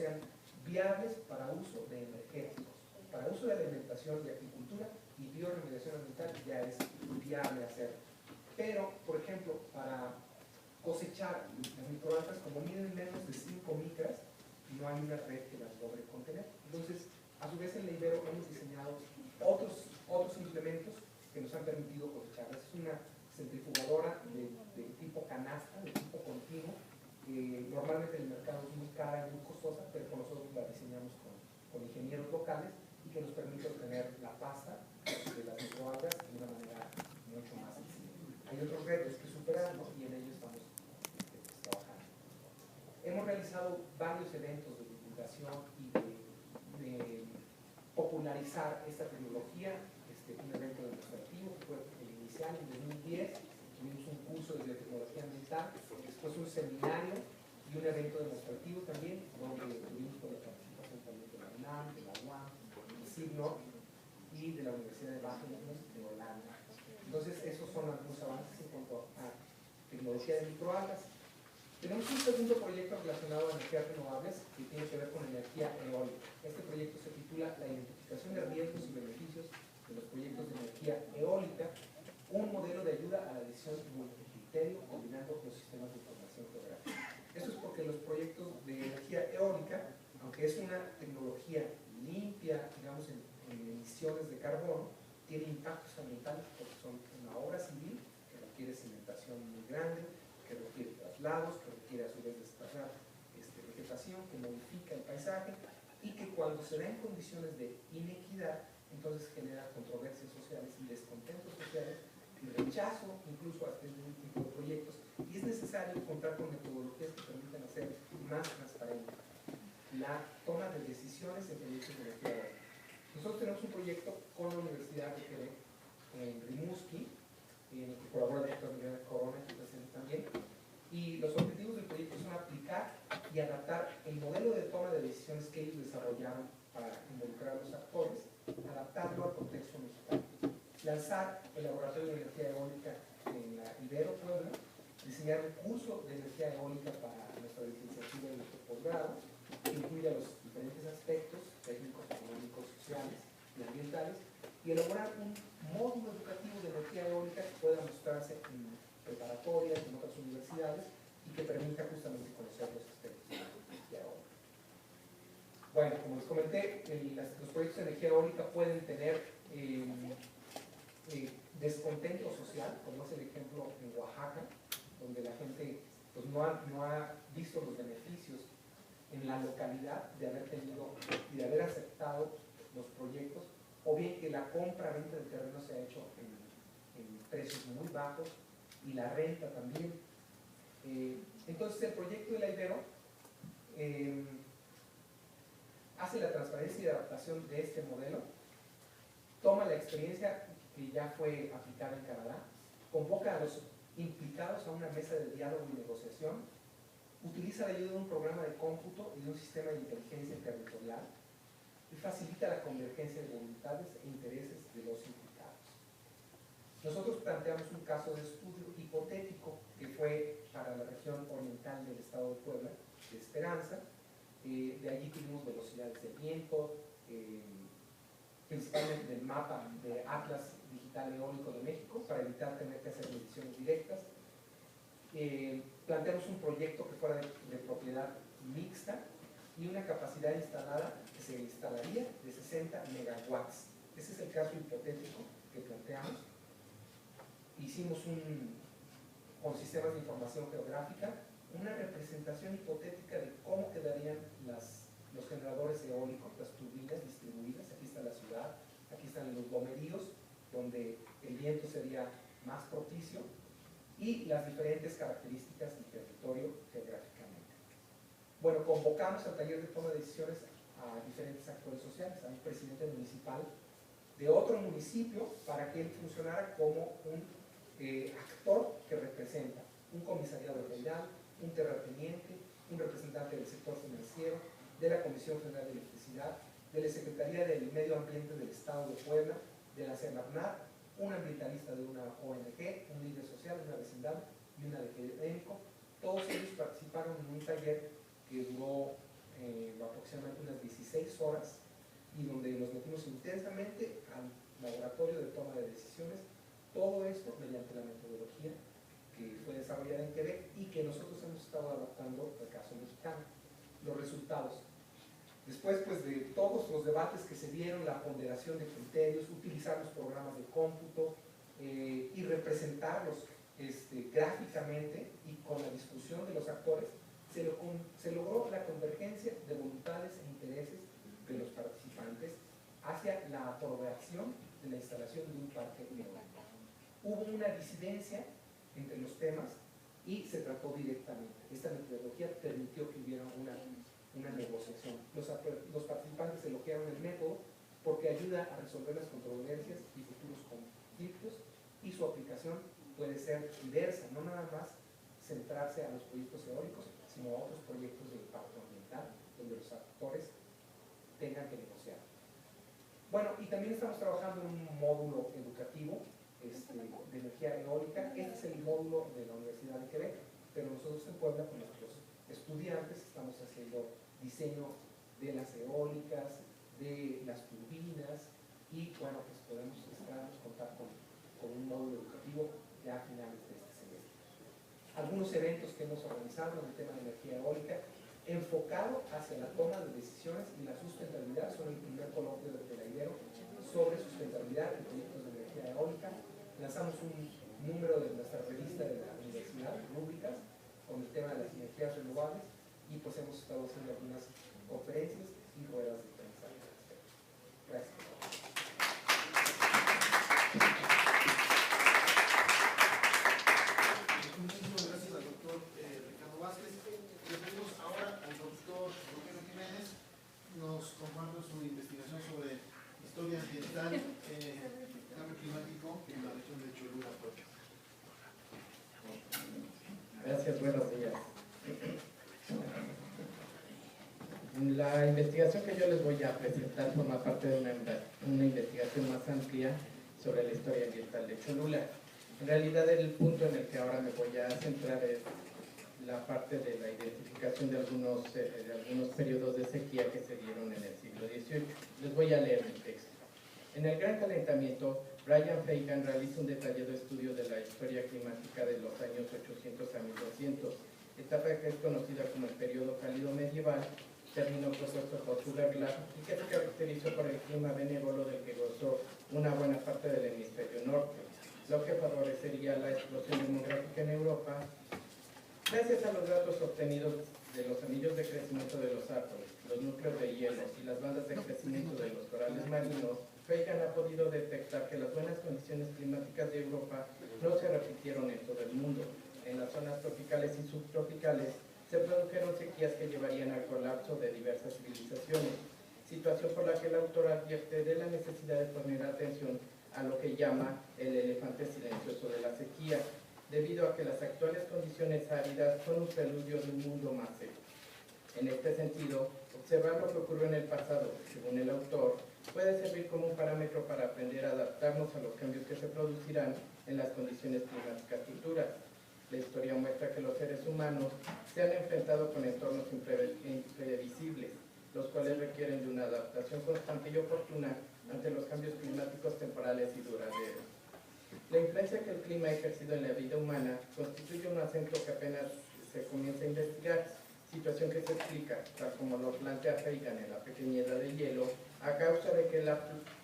sean viables para uso de energéticos. Para uso de alimentación y agricultura y bioremediación ambiental ya es viable hacer. Pero, por ejemplo, para cosechar las microalgas, como miden menos de 5 micras, no hay una red que las logre contener. Entonces, a su vez en la Ibero hemos diseñado otros implementos que nos han permitido cosecharlas. Es una centrifugadora de tipo canasta, de tipo continuo, que normalmente en el mercado es muy cara y muy costosa, pero con nosotros la diseñamos con ingenieros locales y que nos permite obtener la pasta de las microalgas de una manera mucho más sencilla. Hay otros retos que superar, ¿no? Y en ello estamos trabajando. Hemos realizado varios eventos de divulgación y de popularizar esta tecnología. Un evento demostrativo que fue el inicial en 2010, tuvimos un curso de tecnología ambiental, después un seminario y un evento demostrativo también, donde tuvimos con la participación también de la UNAM, de la UAM, del CIGNOR y de la Universidad de Wageningen de Holanda. Entonces, esos son algunos avances en cuanto a tecnología de microalgas. Tenemos un segundo proyecto relacionado a energías renovables que tiene que ver con energía eólica. Este proyecto se titula La identificación de riesgos y beneficios de los proyectos de energía eólica, un modelo de ayuda a la decisión multicriterio combinando los sistemas de información geográfica. Esto es porque los proyectos de energía eólica, aunque es una tecnología limpia, digamos, en emisiones de carbono, tiene impactos ambientales porque son una obra civil que requiere cimentación muy grande, que requiere traslados, que requiere a su vez desplazar vegetación, que modifica el paisaje y que cuando se da en condiciones de inequidad, entonces genera controversias sociales y descontentos sociales y rechazo incluso a este tipo de proyectos, y es necesario contar con metodologías que permitan hacer más transparente la toma de decisiones en proyectos de energía eólica. Nosotros tenemos un proyecto con la Universidad de Quebec en Rimouski, en el que colabora el doctor Miguel Corona, que presente también, y los objetivos del proyecto son aplicar y adaptar el modelo de toma de decisiones que ellos desarrollaron para involucrar a los actores, adaptarlo al contexto mexicano. Lanzar el laboratorio de energía eólica en la Ibero Puebla, diseñar un curso de energía eólica para nuestra licenciatura y nuestro posgrado, que incluya los diferentes aspectos técnicos, económicos, sociales y ambientales, y elaborar un módulo educativo de energía eólica que pueda mostrarse en preparatorias, en otras universidades, y que permita justamente conocer los aspectos de la energía eólica. Bueno, como les comenté, los proyectos de energía eólica pueden tener descontento social, como es el ejemplo en Oaxaca, donde la gente pues, no ha visto los beneficios en la localidad de haber tenido y de haber aceptado los proyectos, o bien que la compra-venta del terreno se ha hecho en precios muy bajos y la renta también. Entonces el proyecto de la Ibero hace la transparencia y adaptación de este modelo, toma la experiencia que ya fue aplicada en Canadá, convoca a los implicados a una mesa de diálogo y negociación, utiliza la ayuda de un programa de cómputo y de un sistema de inteligencia territorial y facilita la convergencia de voluntades e intereses de los implicados. Nosotros planteamos un caso de estudio hipotético que fue para la región oriental del estado de Puebla, de Esperanza. De allí tuvimos velocidades de viento, principalmente del mapa de Atlas Digital Eólico de México, para evitar tener que hacer mediciones directas. Planteamos un proyecto que fuera de propiedad mixta y una capacidad instalada que se instalaría de 60 megawatts. Ese es el caso hipotético que planteamos. Hicimos con sistemas de información geográfica una representación hipotética de cómo quedarían los generadores eólicos, las turbinas distribuidas. Aquí está la ciudad, aquí están los lomeríos, donde el viento sería más propicio, y las diferentes características del territorio geográficamente. Bueno, convocamos al taller de toma de decisiones a diferentes actores sociales, a un presidente municipal de otro municipio, para que él funcionara como un actor que representa un comisariado general, un terrateniente, un representante del sector financiero, de la Comisión Federal de Electricidad, de la Secretaría del Medio Ambiente del Estado de Puebla, de la Semarnat, un ambientalista de una ONG, un líder social, una vecindad y una de académico. Todos ellos participaron en un taller que duró aproximadamente unas 16 horas y donde nos metimos intensamente al laboratorio de toma de decisiones, todo esto mediante la metodología que fue desarrollada en Quebec y que nosotros hemos estado adaptando al caso mexicano. Los resultados. Después pues, de todos los debates que se dieron, la ponderación de criterios, utilizar los programas de cómputo y representarlos gráficamente y con la discusión de los actores, se logró la convergencia de voluntades e intereses de los participantes hacia la aprobación de la instalación de un parque eólico. Hubo una disidencia entre los temas y se trató directamente. Esta metodología permitió que hubiera una negociación. Los participantes elogiaron el método porque ayuda a resolver las controversias y futuros conflictos y su aplicación puede ser diversa, no nada más centrarse a los proyectos eólicos, sino a otros proyectos de impacto ambiental donde los actores tengan que negociar. Bueno, y también estamos trabajando en un módulo educativo de energía eólica. Este es el módulo de la Universidad de Quebec, pero nosotros en Puebla con nuestros estudiantes estamos haciendo diseño de las eólicas, de las turbinas y bueno, pues podemos contar con un módulo educativo ya a finales de este semestre. Algunos eventos que hemos organizado en el tema de energía eólica enfocado hacia la toma de decisiones y la sustentabilidad. Son el primer coloquio de la IDERO sobre sustentabilidad en proyectos de energía eólica. Lanzamos un número de nuestra revista de la universidad, Rúbricas, con el tema de las energías renovables y pues hemos estado haciendo algunas conferencias y ruedas de prensa. Gracias. Muchísimas gracias al doctor Ricardo Vázquez. Le pedimos ahora al doctor Rogelio Jiménez nos comparta su investigación sobre historia ambiental, cambio climático en la región de Cholula, Puebla. Gracias, buenos días. La investigación que yo les voy a presentar forma parte de una investigación más amplia sobre la historia ambiental de Cholula. En realidad el punto en el que ahora me voy a centrar es la parte de la identificación de algunos periodos de sequía que se dieron en el siglo XVIII. Les voy a leer el texto. En el Gran Calentamiento, Brian Fagan realiza un detallado estudio de la historia climática de los años 800 a 1200, etapa que es conocida como el periodo cálido medieval, término propuesto por Sugarland y que se caracterizó por el clima benévolo del que gozó una buena parte del hemisferio norte, lo que favorecería la explosión demográfica en Europa. Gracias a los datos obtenidos de los anillos de crecimiento de los árboles, los núcleos de hielo y las bandas de crecimiento de los corales marinos, Fagan ha podido detectar que las buenas condiciones climáticas de Europa no se repitieron en todo el mundo. En las zonas tropicales y subtropicales se produjeron sequías que llevarían al colapso de diversas civilizaciones, situación por la que el autor advierte de la necesidad de poner atención a lo que llama el elefante silencioso de la sequía, debido a que las actuales condiciones áridas son un preludio de un mundo más seco. En este sentido, observar lo que ocurrió en el pasado, según el autor, puede servir como un parámetro para aprender a adaptarnos a los cambios que se producirán en las condiciones climáticas futuras. La historia muestra que los seres humanos se han enfrentado con entornos imprevisibles, los cuales requieren de una adaptación constante y oportuna ante los cambios climáticos temporales y duraderos. La influencia que el clima ha ejercido en la vida humana constituye un acento que apenas se comienza a investigar, situación que se explica, tal como lo plantea Fagan en La pequeña edad de hielo, a causa de que la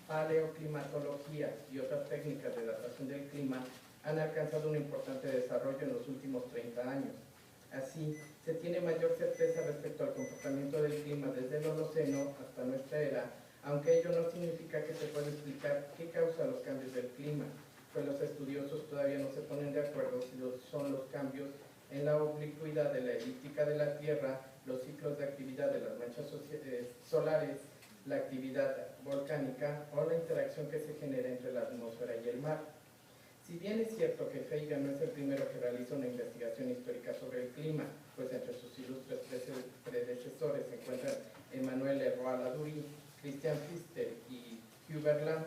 paleoclimatología y otras técnicas de datación del clima han alcanzado un importante desarrollo en los últimos 30 años. Así, se tiene mayor certeza respecto al comportamiento del clima desde el Holoceno hasta nuestra era, aunque ello no significa que se pueda explicar qué causa los cambios del clima, pues los estudiosos todavía no se ponen de acuerdo si son los cambios en la oblicuidad de la elíptica de la Tierra, los ciclos de actividad de las manchas solares, la actividad volcánica o la interacción que se genera entre la atmósfera y el mar. Si bien es cierto que Fagan no es el primero que realiza una investigación histórica sobre el clima, pues entre sus ilustres predecesores se encuentran Emmanuel Leroy-Ladurie, Christian Pfister y Hubert Land,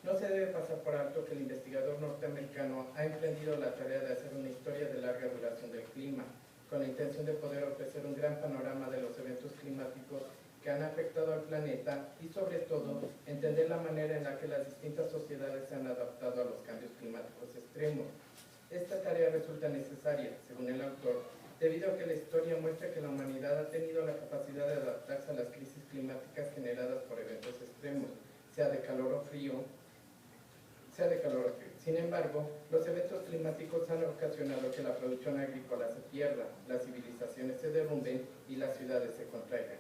no se debe pasar por alto que el investigador norteamericano ha emprendido la tarea de hacer una historia de larga duración del clima, con la intención de poder ofrecer un gran panorama de los eventos climáticos han afectado al planeta y sobre todo entender la manera en la que las distintas sociedades se han adaptado a los cambios climáticos extremos. Esta tarea resulta necesaria, según el autor, debido a que la historia muestra que la humanidad ha tenido la capacidad de adaptarse a las crisis climáticas generadas por eventos extremos, sea de calor o frío. Sin embargo, los eventos climáticos han ocasionado que la producción agrícola se pierda, las civilizaciones se derrumben y las ciudades se contraigan.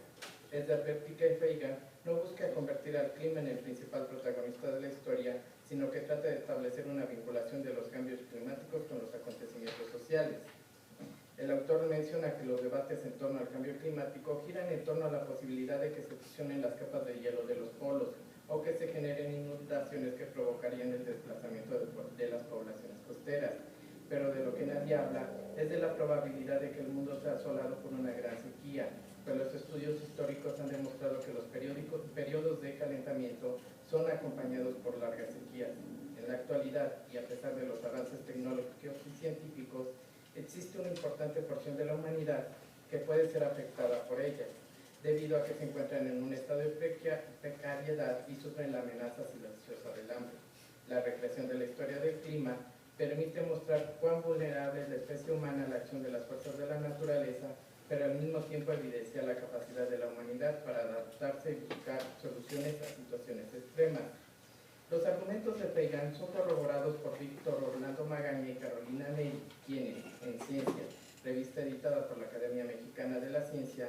Desde Vertica y Feigan no busca convertir al clima en el principal protagonista de la historia, sino que trata de establecer una vinculación de los cambios climáticos con los acontecimientos sociales. El autor menciona que los debates en torno al cambio climático giran en torno a la posibilidad de que se fusionen las capas de hielo de los polos o que se generen inundaciones que provocarían el desplazamiento de las poblaciones costeras. Pero de lo que nadie habla es de la probabilidad de que el mundo sea asolado por una gran sequía, pues los estudios históricos han demostrado que los periodos de calentamiento son acompañados por largas sequías. En la actualidad, y a pesar de los avances tecnológicos y científicos, existe una importante porción de la humanidad que puede ser afectada por ellas, debido a que se encuentran en un estado de precariedad y sufren la amenaza silenciosa del hambre. La recreación de la historia del clima permite mostrar cuán vulnerable es la especie humana a la acción de las fuerzas de la naturaleza, pero al mismo tiempo evidencia la capacidad de la humanidad para adaptarse y buscar soluciones a situaciones extremas. Los argumentos de Feigan son corroborados por Víctor Orlando Magaña y Carolina Ney, quienes, en Ciencia, revista editada por la Academia Mexicana de la Ciencia,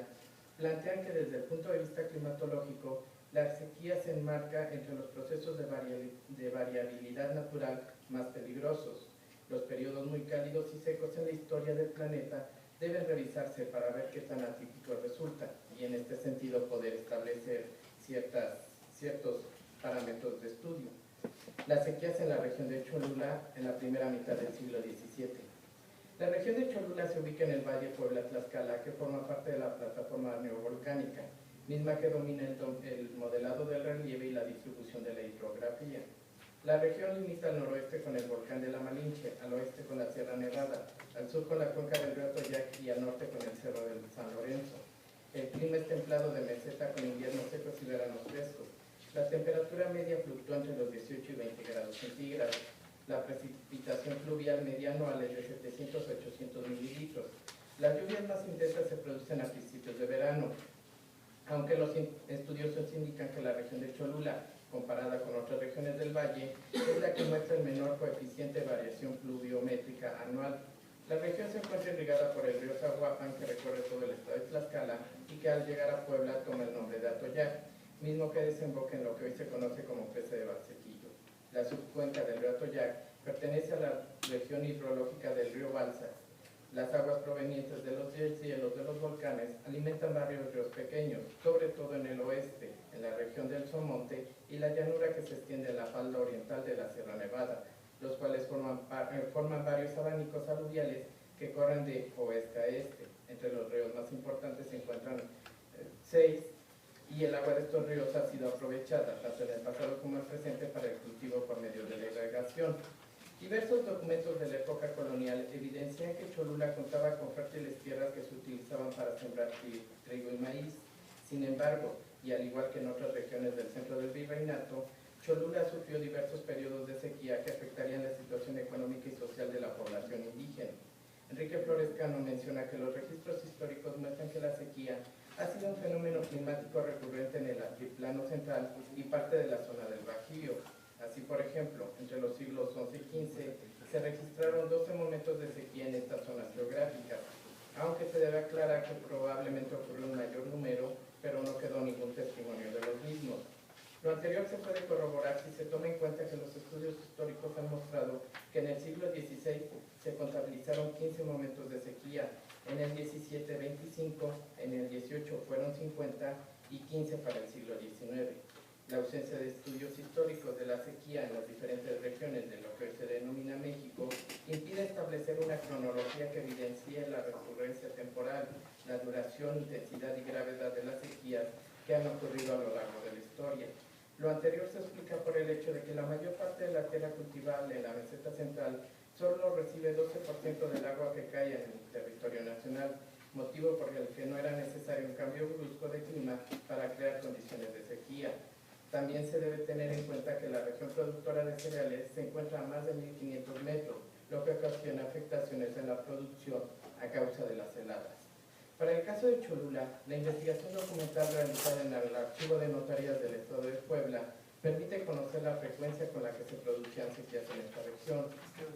plantean que desde el punto de vista climatológico, la sequía se enmarca entre los procesos de variabilidad natural más peligrosos. Los periodos muy cálidos y secos en la historia del planeta deben revisarse para ver qué tan atípicos resultan y en este sentido poder establecer ciertos parámetros de estudio. Las sequías en la región de Cholula en la primera mitad del siglo XVII. La región de Cholula se ubica en el Valle Puebla-Tlaxcala, que forma parte de la plataforma neovolcánica, misma que domina el modelado del relieve y la distribución de la hidrografía. La región limita al noroeste con el volcán de la Malinche, al oeste con la Sierra Nevada, al sur con la cuenca del río Atoyac y al norte con el cerro del San Lorenzo. El clima es templado de meseta con inviernos secos y veranos frescos. La temperatura media fluctúa entre los 18 y 20 grados centígrados. La precipitación fluvial media anual es de 700 a 800 mililitros. Las lluvias más intensas se producen a principios de verano, aunque los estudiosos indican que la región de Cholula, comparada con otras regiones del valle, es la que muestra el menor coeficiente de variación pluviométrica anual. La región se encuentra irrigada por el río Zahuapan, que recorre todo el estado de Tlaxcala y que al llegar a Puebla toma el nombre de Atoyac, mismo que desemboca en lo que hoy se conoce como Presa de Valsequillo. La subcuenca del río Atoyac pertenece a la región hidrológica del río Balsas. Las aguas provenientes de los deshielos de los volcanes alimentan varios ríos pequeños, sobre todo en el oeste, en la región del Somonte y la llanura que se extiende en la falda oriental de la Sierra Nevada, los cuales forman varios abanicos aluviales que corren de oeste a este. Entre los ríos más importantes se encuentran 6, y el agua de estos ríos ha sido aprovechada, tanto en el pasado como en el presente, para el cultivo por medio de la irrigación. Diversos documentos de la época colonial evidencian que Cholula contaba con fértiles tierras que se utilizaban para sembrar trigo y maíz. Sin embargo, y al igual que en otras regiones del centro del virreinato, Cholula sufrió diversos periodos de sequía que afectarían la situación económica y social de la población indígena. Enrique Flores Cano menciona que los registros históricos muestran que la sequía ha sido un fenómeno climático recurrente en el altiplano central y parte de la zona del Bajío. Así, por ejemplo, entre los siglos XI y XV se registraron 12 momentos de sequía en estas zonas geográficas, aunque se debe aclarar que probablemente ocurrió un mayor número, pero no quedó ningún testimonio de los mismos. Lo anterior se puede corroborar si se toma en cuenta que los estudios históricos han mostrado que en el siglo XVI se contabilizaron 15 momentos de sequía, en el XVII 25, en el XVIII fueron 50 y 15 para el siglo XIX. La ausencia de estudios históricos de la sequía en las diferentes regiones de lo que hoy se denomina México impide establecer una cronología que evidencie la recurrencia temporal, la duración, intensidad y gravedad de las sequías que han ocurrido a lo largo de la historia. Lo anterior se explica por el hecho de que la mayor parte de la tierra cultivable en la meseta central solo recibe 12% del agua que cae en el territorio nacional, motivo por el que no era necesario un cambio brusco de clima para crear condiciones de sequía. También se debe tener en cuenta que la región productora de cereales se encuentra a más de 1500 metros, lo que ocasiona afectaciones en la producción a causa de las heladas. Para el caso de Cholula, la investigación documental realizada en el Archivo de Notarías del Estado de Puebla permite conocer la frecuencia con la que se producían sequías en esta región.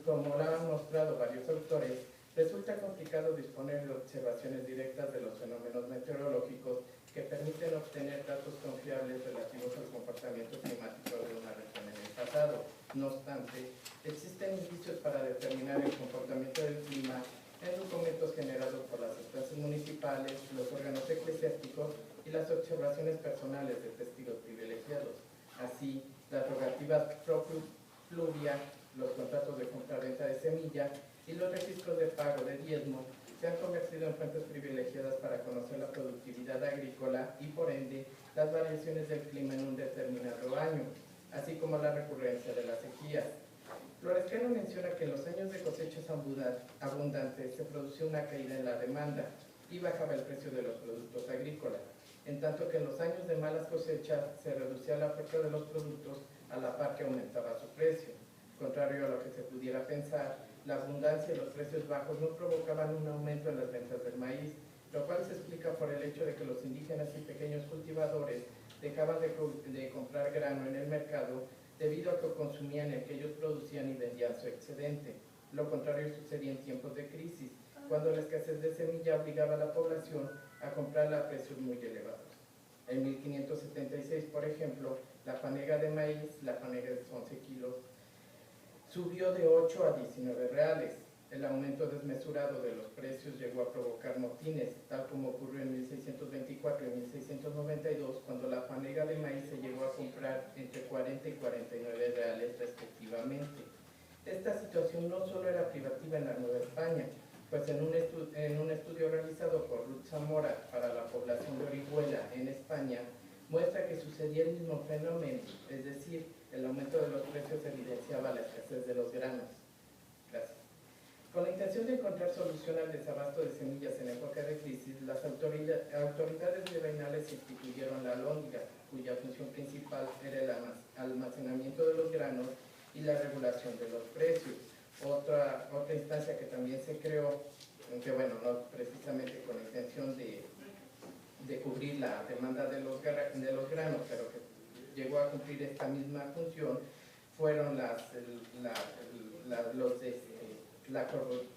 Como lo han mostrado varios autores, resulta complicado disponer de observaciones directas de los fenómenos meteorológicos que permiten obtener datos confiables relativos al comportamiento climático de una región en el pasado. No obstante, existen indicios para determinar el comportamiento del clima en documentos generados por las instancias municipales, los órganos eclesiásticos y las observaciones personales de testigos privilegiados. Así, las rogativas pro pluvia, los contratos de compra-venta de semilla y los registros de pago de diezmo se han convertido en fuentes privilegiadas para conocer la productividad agrícola y, por ende, las variaciones del clima en un determinado año, así como la recurrencia de las sequías. Florescano menciona que en los años de cosechas abundantes se producía una caída en la demanda y bajaba el precio de los productos agrícolas, en tanto que en los años de malas cosechas se reducía la oferta de los productos a la par que aumentaba su precio. Contrario a lo que se pudiera pensar, la abundancia y los precios bajos no provocaban un aumento en las ventas del maíz, lo cual se explica por el hecho de que los indígenas y pequeños cultivadores dejaban de comprar grano en el mercado debido a que consumían el que ellos producían y vendían su excedente. Lo contrario sucedía en tiempos de crisis, cuando la escasez de semilla obligaba a la población a comprarla a precios muy elevados. En 1576, por ejemplo, la fanega de maíz, la fanega de 11 kilos, subió de 8 a 19 reales. El aumento desmesurado de los precios llegó a provocar motines, tal como ocurrió en 1624 y 1692, cuando la fanega de maíz se llegó a comprar entre 40 y 49 reales respectivamente. Esta situación no solo era privativa en la Nueva España, pues en un estudio realizado por Ruth Zamora para la población de Orihuela en España, muestra que sucedía el mismo fenómeno, es decir, el aumento de los precios evidenciaba la escasez de los granos. Gracias. Con la intención de encontrar solución al desabasto de semillas en época de crisis, las autoridades virreinales instituyeron la alhóndiga, cuya función principal era el almacenamiento de los granos y la regulación de los precios. Otra instancia que también se creó, aunque bueno, no precisamente con la intención de cubrir la demanda de los granos, pero que llegó a cumplir esta misma función, fueron la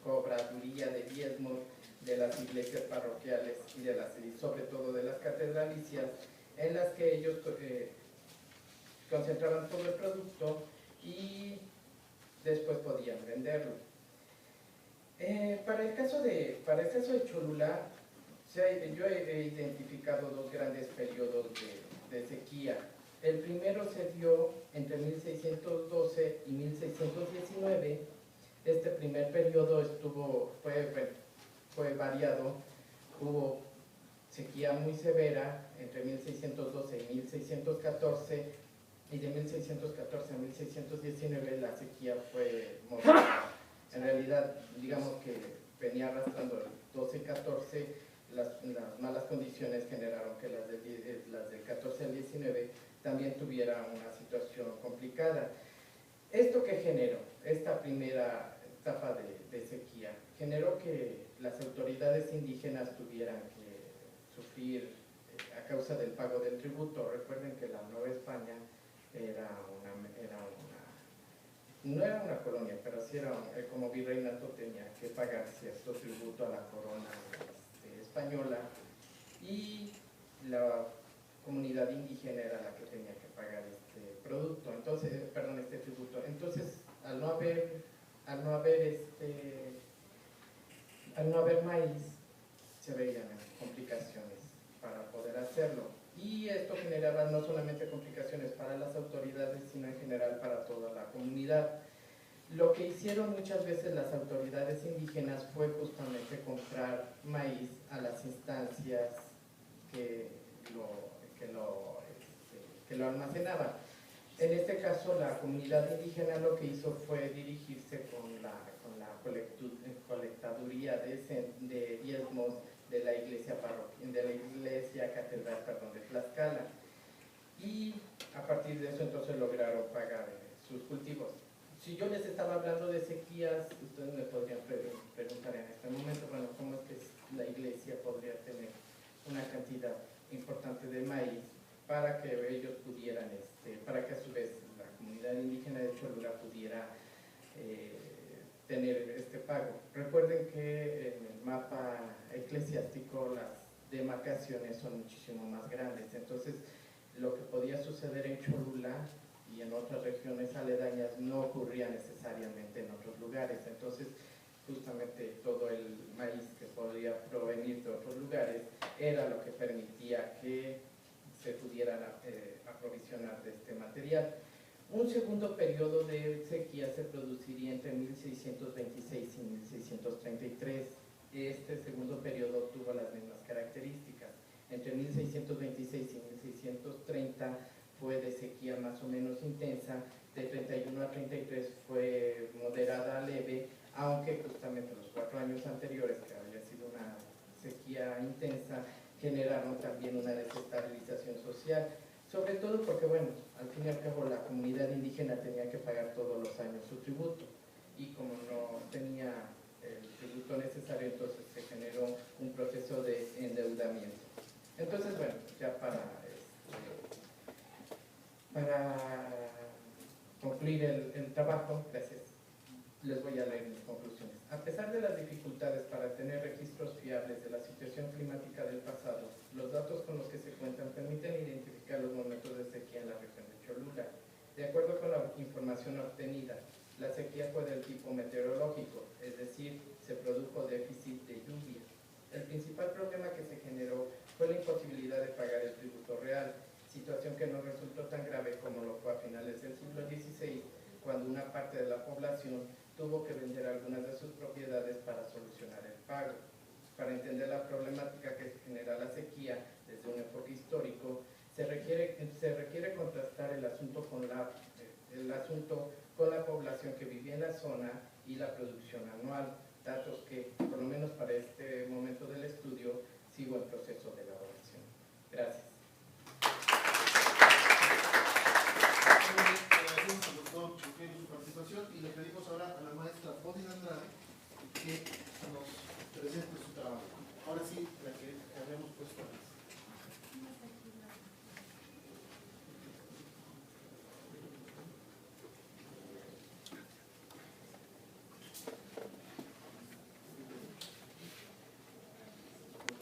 cobraduría de diezmos de las iglesias parroquiales y sobre todo de las catedralicias, en las que ellos concentraban todo el producto y después podían venderlo. Para el caso de Cholula, yo he identificado dos grandes periodos de sequía. El primero se dio entre 1612 y 1619. Este primer periodo fue variado. Hubo sequía muy severa entre 1612 y 1614, y de 1614 a 1619 la sequía fue moderada. En realidad, digamos que venía arrastrando el 12-14, las malas condiciones generaron que las del 14 al 19 también tuviera una situación complicada. ¿Esto qué generó? Esta primera etapa de sequía generó que las autoridades indígenas tuvieran que sufrir a causa del pago del tributo. Recuerden que la Nueva España no era una colonia, pero sí era como virreinato, tenía que pagar cierto tributo a la corona española, y la comunidad indígena era la que tenía que pagar este tributo. Entonces, al no haber maíz, se veían complicaciones para poder hacerlo. Y esto generaba no solamente complicaciones para las autoridades, sino en general para toda la comunidad. Lo que hicieron muchas veces las autoridades indígenas fue justamente comprar maíz a las instancias que lo almacenaban. En este caso, la comunidad indígena lo que hizo fue dirigirse con la colectaduría de diezmos de la iglesia catedral, de Tlaxcala, y a partir de eso entonces lograron pagar sus cultivos. Si yo les estaba hablando de sequías, ustedes me podrían preguntar en este momento, bueno, ¿cómo es que la iglesia podría tener una cantidad importante de maíz para que ellos pudieran, para que a su vez la comunidad indígena de Cholula pudiera tener este pago? Recuerden que en el mapa eclesiástico las demarcaciones son muchísimo más grandes, entonces lo que podía suceder en Cholula y en otras regiones aledañas no ocurría necesariamente en otros lugares. Entonces, justamente todo el maíz que podía provenir de otros lugares era lo que permitía que se pudieran aprovisionar de este material. Un segundo periodo de sequía se produciría entre 1626 y 1633. Este segundo periodo tuvo las mismas características. Entre 1626 y 1630 fue de sequía más o menos intensa, de 31 a 33 fue moderada a leve, aunque justamente los 4 años anteriores, que había sido una sequía intensa, generaron también una desestabilización social, sobre todo porque, bueno, al fin y al cabo la comunidad indígena tenía que pagar todos los años su tributo, y como no tenía el tributo necesario, entonces se generó un proceso de endeudamiento. Entonces, bueno, ya para concluir el trabajo, gracias, les voy a leer mis conclusiones. A pesar de las dificultades para tener registros fiables de la situación climática del pasado, los datos con los que se cuentan permiten identificar los momentos de sequía en la región de Cholula. De acuerdo con la información obtenida, la sequía fue del tipo meteorológico, es decir, se produjo déficit de lluvia. El principal problema que se generó fue la imposibilidad de pagar el tributo real, situación que no resultó tan grave como lo fue a finales del siglo XVI, cuando una parte de la población tuvo que vender algunas de sus propiedades para solucionar el pago. Para entender la problemática que genera la sequía desde un enfoque histórico, se requiere contrastar el asunto con